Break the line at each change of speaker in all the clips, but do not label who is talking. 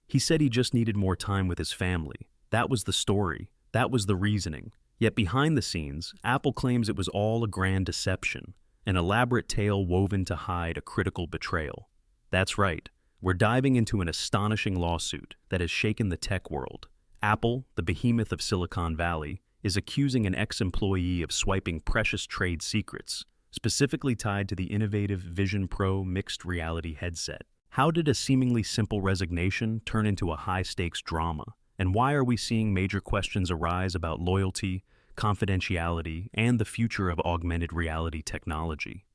He said he just needed more time with his family. That was the story. That was the reasoning. Yet behind the scenes, Apple claims it was all a grand deception, an elaborate tale woven to hide a critical betrayal. That's right. We're diving into an astonishing lawsuit that has shaken the tech world. Apple, the behemoth of Silicon Valley, is accusing an ex-employee of swiping precious trade secrets, specifically tied to the innovative Vision Pro mixed reality headset. How did a seemingly simple resignation turn into a high-stakes drama? And why are we seeing major questions arise about loyalty, confidentiality, and the future of augmented reality technology?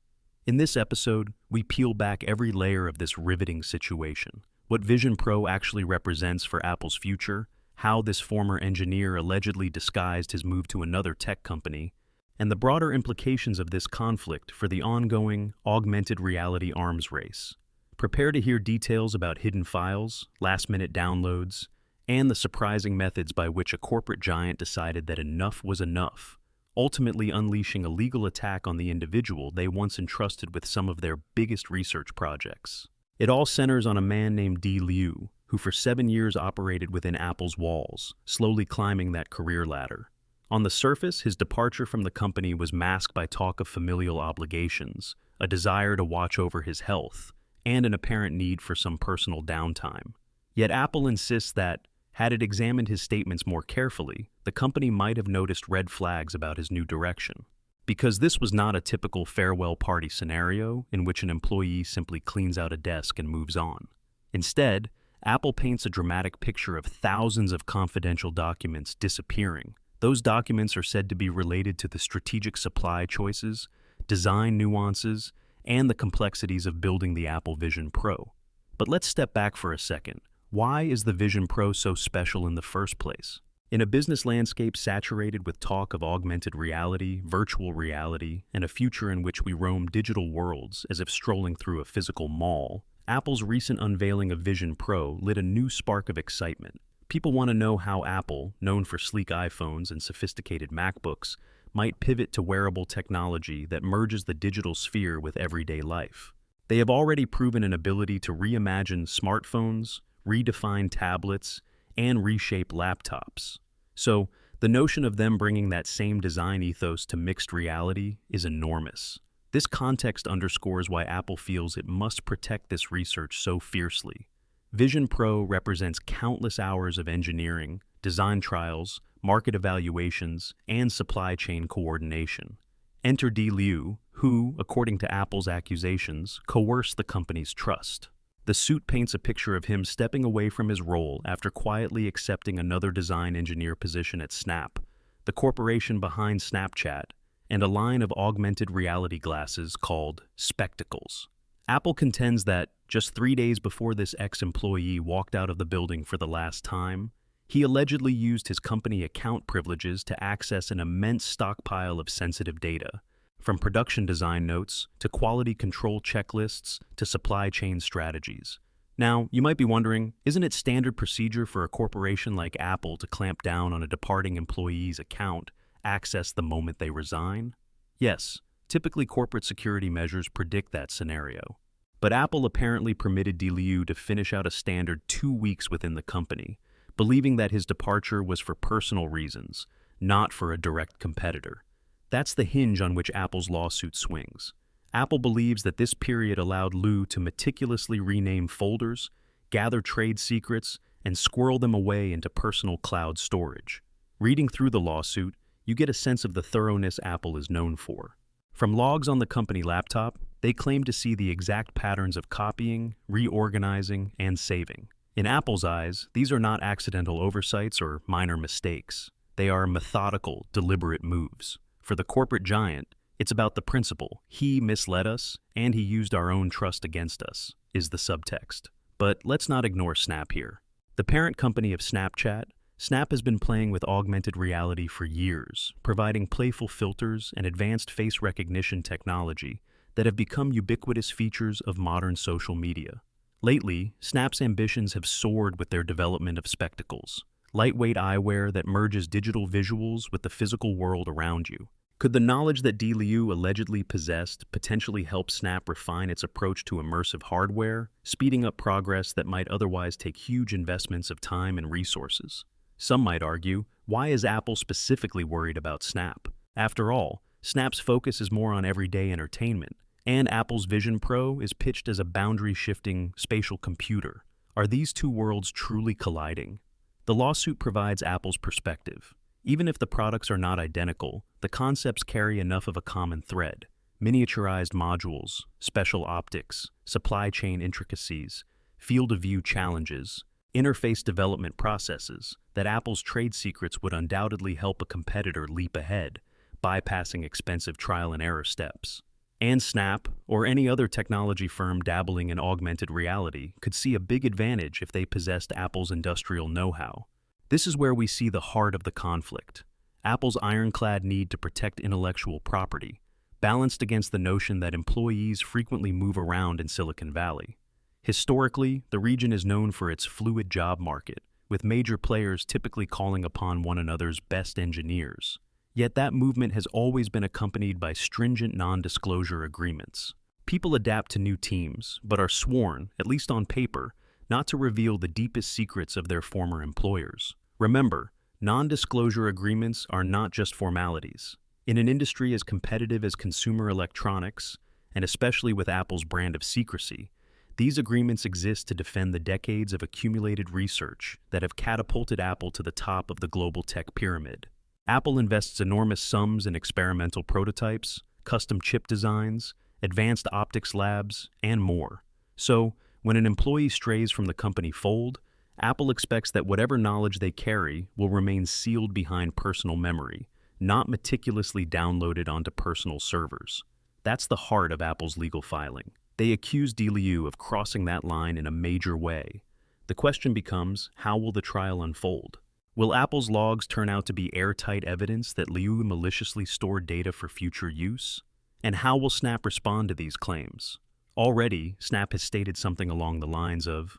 In this episode, we peel back every layer of this riveting situation, what Vision Pro actually represents for Apple's future, how this former engineer allegedly disguised his move to another tech company, and the broader implications of this conflict for the ongoing augmented reality arms race. Prepare to hear details about hidden files, last-minute downloads, and the surprising methods by which a corporate giant decided that enough was enough, ultimately unleashing a legal attack on the individual they once entrusted with some of their biggest research projects. It all centers on a man named Dee Liu, who for 7 years operated within Apple's walls, slowly climbing that career ladder. On the surface, his departure from the company was masked by talk of familial obligations, a desire to watch over his health, and an apparent need for some personal downtime. Yet Apple insists that, had it examined his statements more carefully, the company might have noticed red flags about his new direction. Because this was not a typical farewell party scenario in which an employee simply cleans out a desk and moves on. Instead, Apple paints a dramatic picture of thousands of confidential documents disappearing. Those documents are said to be related to the strategic supply choices, design nuances, and the complexities of building the Apple Vision Pro. But let's step back for a second. Why is the Vision Pro so special in the first place? In a business landscape saturated with talk of augmented reality, virtual reality, and a future in which we roam digital worlds as if strolling through a physical mall, Apple's recent unveiling of Vision Pro lit a new spark of excitement. People want to know how Apple, known for sleek iPhones and sophisticated MacBooks, might pivot to wearable technology that merges the digital sphere with everyday life. They have already proven an ability to reimagine smartphones, redefine tablets, and reshape laptops. So, the notion of them bringing that same design ethos to mixed reality is enormous. This context underscores why Apple feels it must protect this research so fiercely. Vision Pro represents countless hours of engineering, design trials, market evaluations, and supply chain coordination. Enter Dee Liu, who, according to Apple's accusations, coerced the company's trust. The suit paints a picture of him stepping away from his role after quietly accepting another design engineer position at Snap, the corporation behind Snapchat, and a line of augmented reality glasses called Spectacles. Apple contends that, just 3 days before this ex-employee walked out of the building for the last time, he allegedly used his company account privileges to access an immense stockpile of sensitive data, from production design notes to quality control checklists to supply chain strategies. Now, you might be wondering, isn't it standard procedure for a corporation like Apple to clamp down on a departing employee's account access the moment they resign? Yes, typically corporate security measures predict that scenario. But Apple apparently permitted Dee Liu to finish out a standard 2 weeks within the company, believing that his departure was for personal reasons, not for a direct competitor. That's the hinge on which Apple's lawsuit swings. Apple believes that this period allowed Liu to meticulously rename folders, gather trade secrets, and squirrel them away into personal cloud storage. Reading through the lawsuit, you get a sense of the thoroughness Apple is known for. From logs on the company laptop, they claim to see the exact patterns of copying, reorganizing, and saving. In Apple's eyes, these are not accidental oversights or minor mistakes. They are methodical, deliberate moves. For the corporate giant, it's about the principle, he misled us, and he used our own trust against us, is the subtext. But let's not ignore Snap here. The parent company of Snapchat, Snap has been playing with augmented reality for years, providing playful filters and advanced face recognition technology that have become ubiquitous features of modern social media. Lately, Snap's ambitions have soared with their development of Spectacles, lightweight eyewear that merges digital visuals with the physical world around you. Could the knowledge that Di Liu allegedly possessed potentially help Snap refine its approach to immersive hardware, speeding up progress that might otherwise take huge investments of time and resources? Some might argue, why is Apple specifically worried about Snap? After all, Snap's focus is more on everyday entertainment, and Apple's Vision Pro is pitched as a boundary-shifting spatial computer. Are these two worlds truly colliding? The lawsuit provides Apple's perspective. Even if the products are not identical, the concepts carry enough of a common thread: miniaturized modules, special optics, supply chain intricacies, field of view challenges, interface development processes, that Apple's trade secrets would undoubtedly help a competitor leap ahead, bypassing expensive trial and error steps. And Snap, or any other technology firm dabbling in augmented reality, could see a big advantage if they possessed Apple's industrial know-how. This is where we see the heart of the conflict: Apple's ironclad need to protect intellectual property, balanced against the notion that employees frequently move around in Silicon Valley. Historically, the region is known for its fluid job market, with major players typically calling upon one another's best engineers. Yet that movement has always been accompanied by stringent non-disclosure agreements. People adapt to new teams, but are sworn, at least on paper, not to reveal the deepest secrets of their former employers. Remember, non-disclosure agreements are not just formalities. In an industry as competitive as consumer electronics, and especially with Apple's brand of secrecy, these agreements exist to defend the decades of accumulated research that have catapulted Apple to the top of the global tech pyramid. Apple invests enormous sums in experimental prototypes, custom chip designs, advanced optics labs, and more. So, when an employee strays from the company fold, Apple expects that whatever knowledge they carry will remain sealed behind personal memory, not meticulously downloaded onto personal servers. That's the heart of Apple's legal filing. They accuse Di Liu of crossing that line in a major way. The question becomes, how will the trial unfold? Will Apple's logs turn out to be airtight evidence that Liu maliciously stored data for future use? And how will Snap respond to these claims? Already, Snap has stated something along the lines of,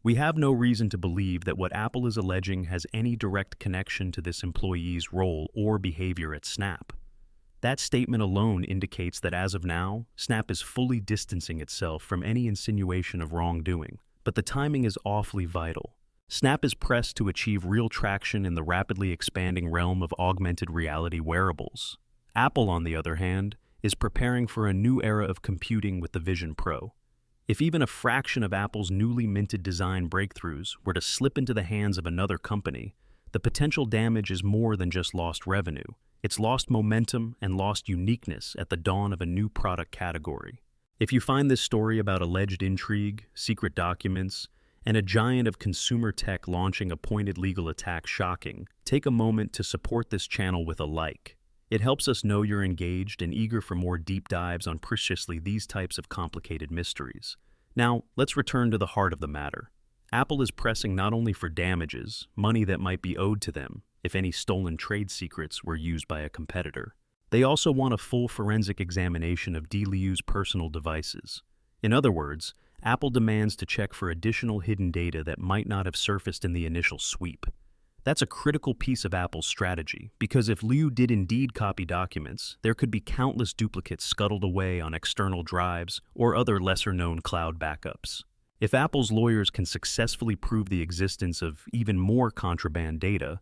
"We have no reason to believe that what Apple is alleging has any direct connection to this employee's role or behavior at Snap." That statement alone indicates that as of now, Snap is fully distancing itself from any insinuation of wrongdoing. But the timing is awfully vital. Snap is pressed to achieve real traction in the rapidly expanding realm of augmented reality wearables. Apple, on the other hand, is preparing for a new era of computing with the Vision Pro. If even a fraction of Apple's newly minted design breakthroughs were to slip into the hands of another company, the potential damage is more than just lost revenue. It's lost momentum and lost uniqueness at the dawn of a new product category. If you find this story about alleged intrigue, secret documents, and a giant of consumer tech launching a pointed legal attack shocking, take a moment to support this channel with a like. It helps us know you're engaged and eager for more deep dives on precisely these types of complicated mysteries. Now, let's return to the heart of the matter. Apple is pressing not only for damages, money that might be owed to them if any stolen trade secrets were used by a competitor. They also want a full forensic examination of Di Liu's personal devices. In other words, Apple demands to check for additional hidden data that might not have surfaced in the initial sweep. That's a critical piece of Apple's strategy, because if Liu did indeed copy documents, there could be countless duplicates scuttled away on external drives or other lesser-known cloud backups. If Apple's lawyers can successfully prove the existence of even more contraband data,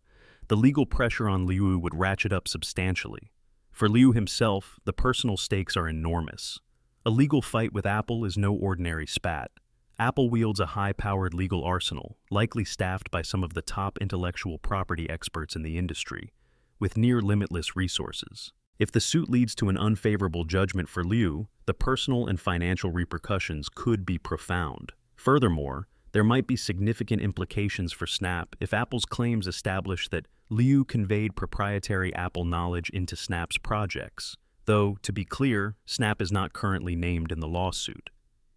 the legal pressure on Liu would ratchet up substantially. For Liu himself, the personal stakes are enormous. A legal fight with Apple is no ordinary spat. Apple wields a high-powered legal arsenal, likely staffed by some of the top intellectual property experts in the industry, with near-limitless resources. If the suit leads to an unfavorable judgment for Liu, the personal and financial repercussions could be profound. Furthermore, there might be significant implications for Snap if Apple's claims establish that Liu conveyed proprietary Apple knowledge into Snap's projects, though, to be clear, Snap is not currently named in the lawsuit.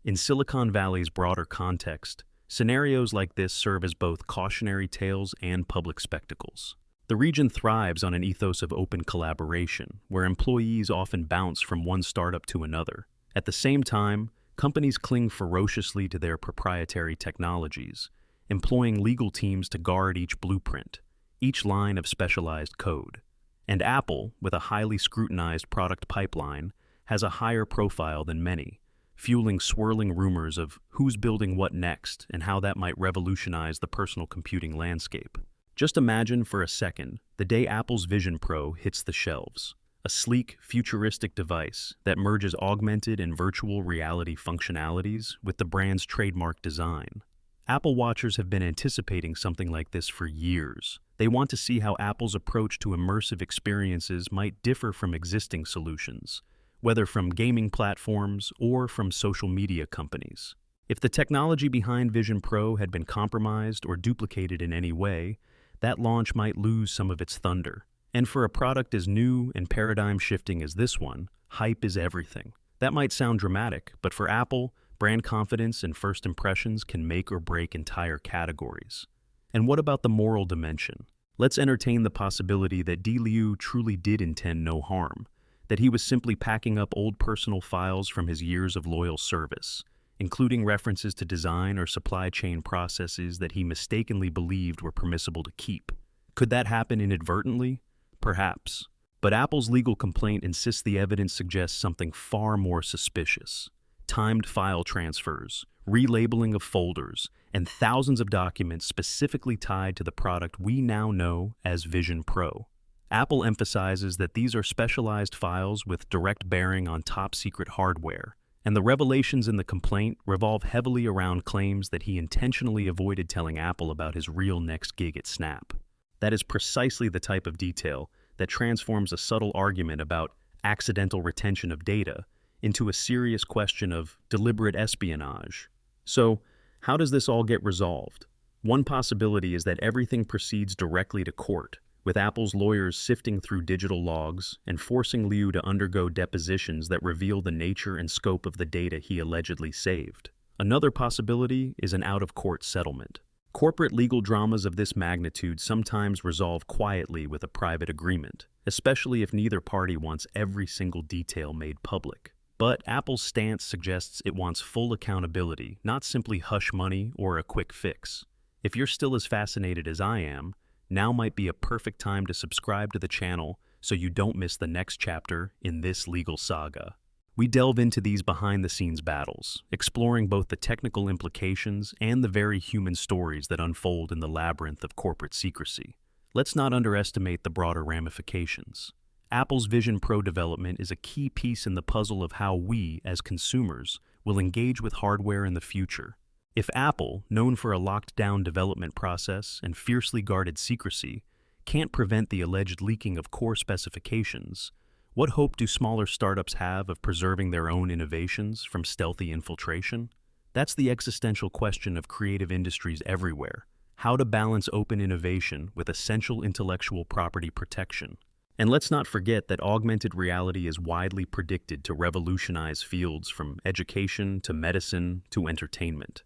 In Silicon Valley's broader context, scenarios like this serve as both cautionary tales and public spectacles. The region thrives on an ethos of open collaboration, where employees often bounce from one startup to another. At the same time, companies cling ferociously to their proprietary technologies, employing legal teams to guard each blueprint, each line of specialized code. And Apple, with a highly scrutinized product pipeline, has a higher profile than many, fueling swirling rumors of who's building what next and how that might revolutionize the personal computing landscape. Just imagine for a second the day Apple's Vision Pro hits the shelves, a sleek, futuristic device that merges augmented and virtual reality functionalities with the brand's trademark design. Apple watchers have been anticipating something like this for years. They want to see how Apple's approach to immersive experiences might differ from existing solutions, whether from gaming platforms or from social media companies. If the technology behind Vision Pro had been compromised or duplicated in any way, that launch might lose some of its thunder. And for a product as new and paradigm-shifting as this one, hype is everything. That might sound dramatic, but for Apple, brand confidence and first impressions can make or break entire categories. And what about the moral dimension? Let's entertain the possibility that Di Liu truly did intend no harm, that he was simply packing up old personal files from his years of loyal service, including references to design or supply chain processes that he mistakenly believed were permissible to keep. Could that happen inadvertently? Perhaps. But Apple's legal complaint insists the evidence suggests something far more suspicious. Timed file transfers, relabeling of folders, and thousands of documents specifically tied to the product we now know as Vision Pro. Apple emphasizes that these are specialized files with direct bearing on top-secret hardware, and the revelations in the complaint revolve heavily around claims that he intentionally avoided telling Apple about his real next gig at Snap. That is precisely the type of detail that transforms a subtle argument about accidental retention of data into a serious question of deliberate espionage. So, how does this all get resolved? One possibility is that everything proceeds directly to court, with Apple's lawyers sifting through digital logs and forcing Liu to undergo depositions that reveal the nature and scope of the data he allegedly saved. Another possibility is an out-of-court settlement. Corporate legal dramas of this magnitude sometimes resolve quietly with a private agreement, especially if neither party wants every single detail made public. But Apple's stance suggests it wants full accountability, not simply hush money or a quick fix. If you're still as fascinated as I am, now might be a perfect time to subscribe to the channel so you don't miss the next chapter in this legal saga. We delve into these behind-the-scenes battles, exploring both the technical implications and the very human stories that unfold in the labyrinth of corporate secrecy. Let's not underestimate the broader ramifications. Apple's Vision Pro development is a key piece in the puzzle of how we, as consumers, will engage with hardware in the future. If Apple, known for a locked-down development process and fiercely guarded secrecy, can't prevent the alleged leaking of core specifications, what hope do smaller startups have of preserving their own innovations from stealthy infiltration? That's the existential question of creative industries everywhere: how to balance open innovation with essential intellectual property protection. And let's not forget that augmented reality is widely predicted to revolutionize fields from education to medicine to entertainment.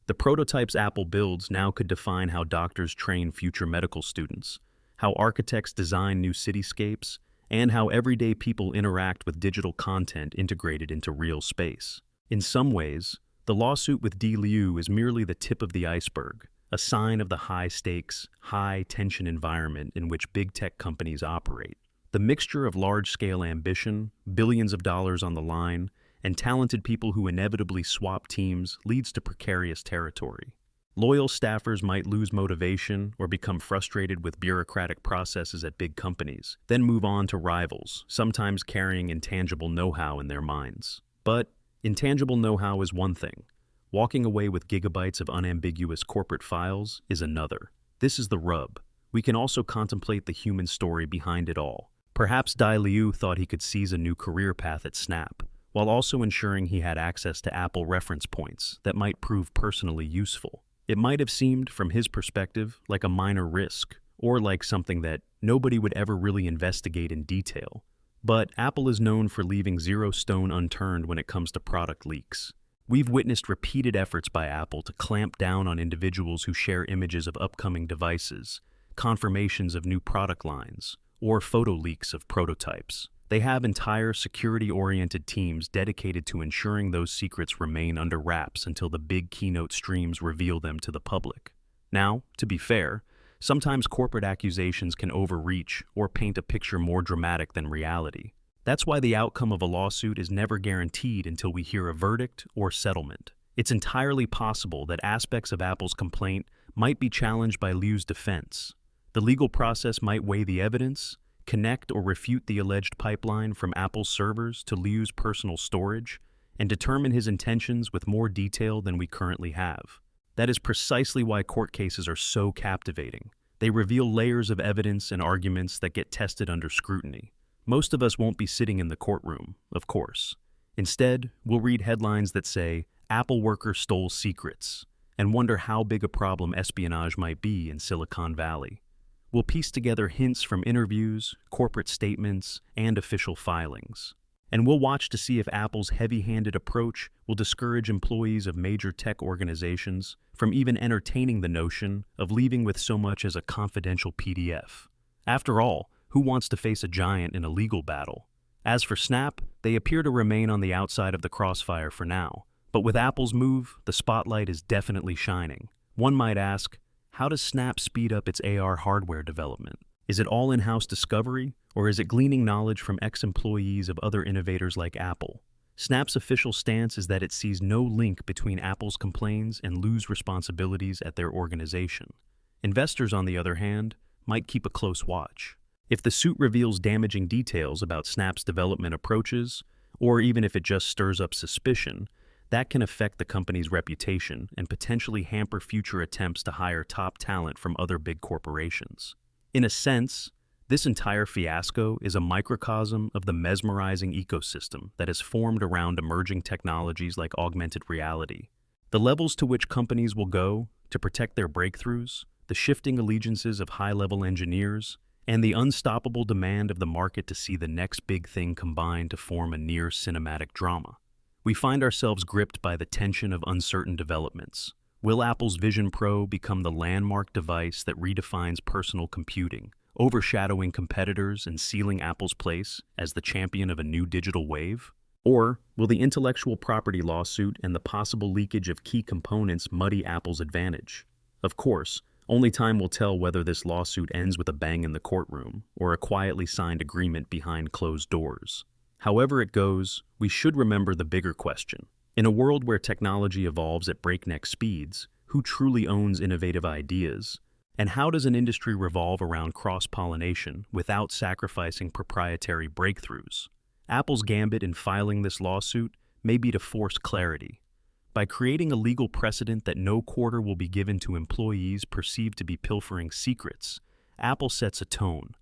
The prototypes Apple builds now could define how doctors train future medical students, how architects design new cityscapes, and how everyday people interact with digital content integrated into real space. In some ways, the lawsuit with Di Liu is merely the tip of the iceberg, a sign of the high-stakes, high-tension environment in which big tech companies operate. The mixture of large-scale ambition, billions of dollars on the line, and talented people who inevitably swap teams leads to precarious territory. Loyal staffers might lose motivation or become frustrated with bureaucratic processes at big companies, then move on to rivals, sometimes carrying intangible know-how in their minds. But intangible know-how is one thing. Walking away with gigabytes of unambiguous corporate files is another. This is the rub. We can also contemplate the human story behind it all. Perhaps Di Liu thought he could seize a new career path at Snap, while also ensuring he had access to Apple reference points that might prove personally useful. It might have seemed, from his perspective, like a minor risk, or like something that nobody would ever really investigate in detail. But Apple is known for leaving zero stone unturned when it comes to product leaks. We've witnessed repeated efforts by Apple to clamp down on individuals who share images of upcoming devices, confirmations of new product lines, or photo leaks of prototypes. They have entire security-oriented teams dedicated to ensuring those secrets remain under wraps until the big keynote streams reveal them to the public. Now, to be fair, Sometimes corporate accusations can overreach or paint a picture more dramatic than reality. That's why the outcome of a lawsuit is never guaranteed until we hear a verdict or settlement. It's entirely possible that aspects of Apple's complaint might be challenged by Liu's defense. The legal process might weigh the evidence, connect or refute the alleged pipeline from Apple's servers to Liu's personal storage, and determine his intentions with more detail than we currently have. That is precisely why court cases are so captivating. They reveal layers of evidence and arguments that get tested under scrutiny. Most of us won't be sitting in the courtroom, of course. Instead, we'll read headlines that say, "Apple worker stole secrets," and wonder how big a problem espionage might be in Silicon Valley. We'll piece together hints from interviews, corporate statements, and official filings. And we'll watch to see if Apple's heavy-handed approach will discourage employees of major tech organizations from even entertaining the notion of leaving with so much as a confidential PDF. After all, who wants to face a giant in a legal battle? As for Snap, they appear to remain on the outside of the crossfire for now. But with Apple's move, the spotlight is definitely shining. One might ask, how does Snap speed up its AR hardware development? Is it all in-house discovery, or is it gleaning knowledge from ex-employees of other innovators like Apple? Snap's official stance is that it sees no link between Apple's complaints and Liu's responsibilities at their organization. Investors, on the other hand, might keep a close watch. If the suit reveals damaging details about Snap's development approaches, or even if it just stirs up suspicion, that can affect the company's reputation and potentially hamper future attempts to hire top talent from other big corporations. In a sense, this entire fiasco is a microcosm of the mesmerizing ecosystem that has formed around emerging technologies like augmented reality. The levels to which companies will go to protect their breakthroughs, the shifting allegiances of high-level engineers, and the unstoppable demand of the market to see the next big thing combine to form a near cinematic drama. We find ourselves gripped by the tension of uncertain developments. Will Apple's Vision Pro become the landmark device that redefines personal computing, overshadowing competitors and sealing Apple's place as the champion of a new digital wave? Or will the intellectual property lawsuit and the possible leakage of key components muddy Apple's advantage? Of course, only time will tell whether this lawsuit ends with a bang in the courtroom or a quietly signed agreement behind closed doors. However it goes, we should remember the bigger question. In a world where technology evolves at breakneck speeds, who truly owns innovative ideas? And how does an industry revolve around cross-pollination without sacrificing proprietary breakthroughs? Apple's gambit in filing this lawsuit may be to force clarity. By creating a legal precedent that no quarter will be given to employees perceived to be pilfering secrets, Apple sets a tone.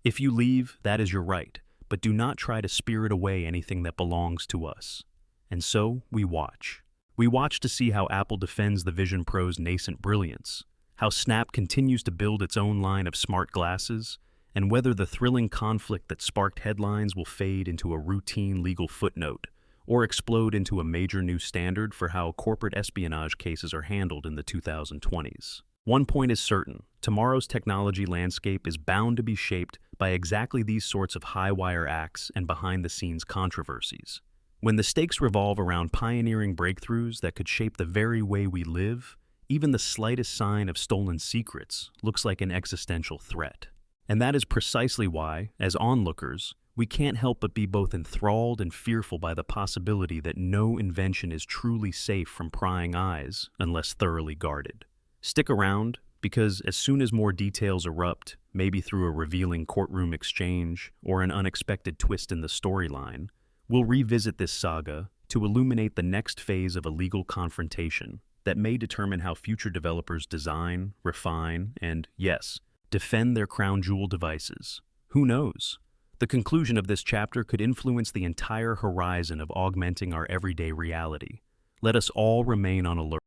If you leave, that is your right, but do not try to spirit away anything that belongs to us. And so, we watch. We watch to see how Apple defends the Vision Pro's nascent brilliance, how Snap continues to build its own line of smart glasses, and whether the thrilling conflict that sparked headlines will fade into a routine legal footnote, or explode into a major new standard for how corporate espionage cases are handled in the 2020s. One point is certain: tomorrow's technology landscape is bound to be shaped by exactly these sorts of high-wire acts and behind-the-scenes controversies. When the stakes revolve around pioneering breakthroughs that could shape the very way we live, even the slightest sign of stolen secrets looks like an existential threat. And that is precisely why, as onlookers, we can't help but be both enthralled and fearful by the possibility that no invention is truly safe from prying eyes unless thoroughly guarded. Stick around, because as soon as more details erupt, maybe through a revealing courtroom exchange or an unexpected twist in the storyline, we'll revisit this saga to illuminate the next phase of a legal confrontation that may determine how future developers design, refine, and, yes, defend their crown jewel devices. Who knows? The conclusion of this chapter could influence the entire horizon of augmenting our everyday reality. Let us all remain on alert.